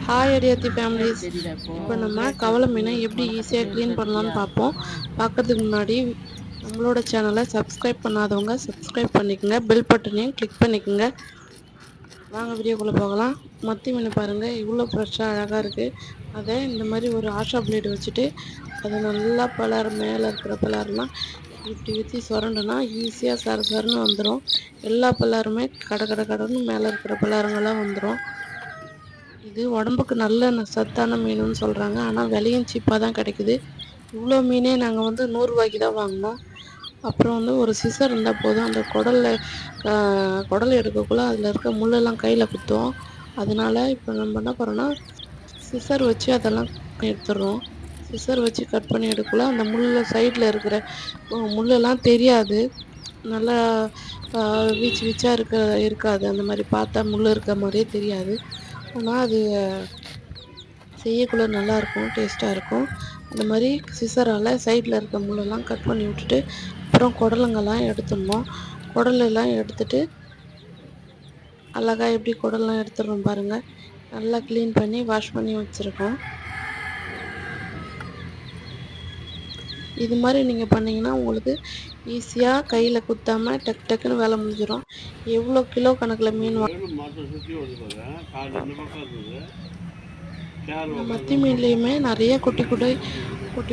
Hi அடியாத்தி families. இப்போ நம்ம கவலை மீனை எப்படி ஈஸியாக க்ளீன் பண்ணலான்னு பார்ப்போம். பார்க்கறதுக்கு முன்னாடி நம்மளோட சேனலை சப்ஸ்கிரைப் பண்ணாதவங்க சப்ஸ்கிரைப் பண்ணிக்கோங்க, பெல் பட்டனையும் கிளிக் பண்ணிக்கோங்க. வாங்க வீடியோக்குள்ளே போகலாம். மத்தி மீன் பாருங்கள், இவ்வளோ ஃப்ரெஷ்ஷாக அழகாக இருக்குது. அதை இந்த மாதிரி ஒரு ஆஷா பிளேடு வச்சுட்டு அதை நல்லா மேலே இருக்கிற பலர்லாம் இப்படி ஊற்றி சுரண்டுனா ஈஸியாக சரன்னு வந்துடும். எல்லா பலருமே கடன்னு மேலே இருக்கிற பலருங்கெல்லாம் வந்துடும். இது உடம்புக்கு நல்ல சத்தான மீனுன்னு சொல்கிறாங்க. ஆனால் விலையும் சீப்பாக தான் கிடைக்குது. இவ்வளோ மீனே நாங்கள் 100 ரூபாய்க்கு தான் வாங்கினோம். அப்புறம் ஒரு சிசர் இருந்தால் போதும். அந்த குடல் எடுக்கக்குள்ளே அதில் இருக்க முள்ளெல்லாம் கையில் குத்தும். அதனால் இப்போ நம்ம என்ன பண்ணுறோன்னா, சிசர் வச்சு அதெல்லாம் எடுத்துடுறோம். சிசர் வச்சு கட் பண்ணி எடுக்கக்குள்ள அந்த சைடில் இருக்கிற முள்ளெல்லாம் தெரியாது. நல்லா வீச்சாக இருக்காது. அந்த மாதிரி பார்த்தா முள் இருக்க மாதிரியே தெரியாது. ஆனால் அது செய்யக்குள்ள நல்லாயிருக்கும், டேஸ்ட்டாக இருக்கும். அந்த மாதிரி சிசரால் சைடில் இருக்க முள்ளெல்லாம் கட் பண்ணி விட்டுட்டு அப்புறம் குடலுங்கெல்லாம் எடுத்துடணும். குடலெல்லாம் எடுத்துட்டு அழகாக எப்படி குடல்லாம் எடுத்துடுறோம் பாருங்கள். நல்லா க்ளீன் பண்ணி வாஷ் பண்ணி வச்சுருக்கோம். இது மாதிரி நீங்கள் பண்ணிங்கன்னா உங்களுக்கு ஈஸியாக கையில் குத்தாமல் டக்குன்னு வேலை முடிஞ்சிடும். எவ்வளோ கிலோ கணக்கில் மீன் மத்தி மீன்லேயுமே நிறைய குட்டி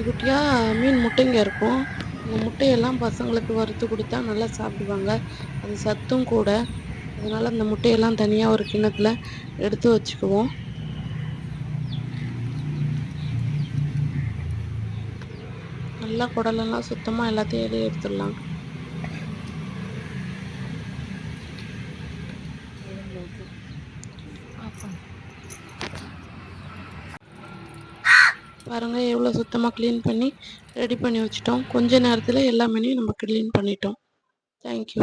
குட்டியாக மீன் முட்டைங்க இருக்கும். அந்த முட்டையெல்லாம் பசங்களுக்கு வறுத்து கொடுத்தா நல்லா சாப்பிடுவாங்க. அது சத்தும் கூட. அதனால் அந்த முட்டையெல்லாம் தனியாக ஒரு கிண்ணத்தில் எடுத்து வச்சுக்குவோம். நல்லா குடலெல்லாம் சுத்தமாக எல்லாத்தையும் எடுத்துடலாம். பாருங்கள், எவ்வளோ சுத்தமாக க்ளீன் பண்ணி ரெடி பண்ணி வச்சுட்டோம். கொஞ்ச நேரத்தில் எல்லா மீனையும் நம்ம க்ளீன் பண்ணிட்டோம். தேங்க்யூ.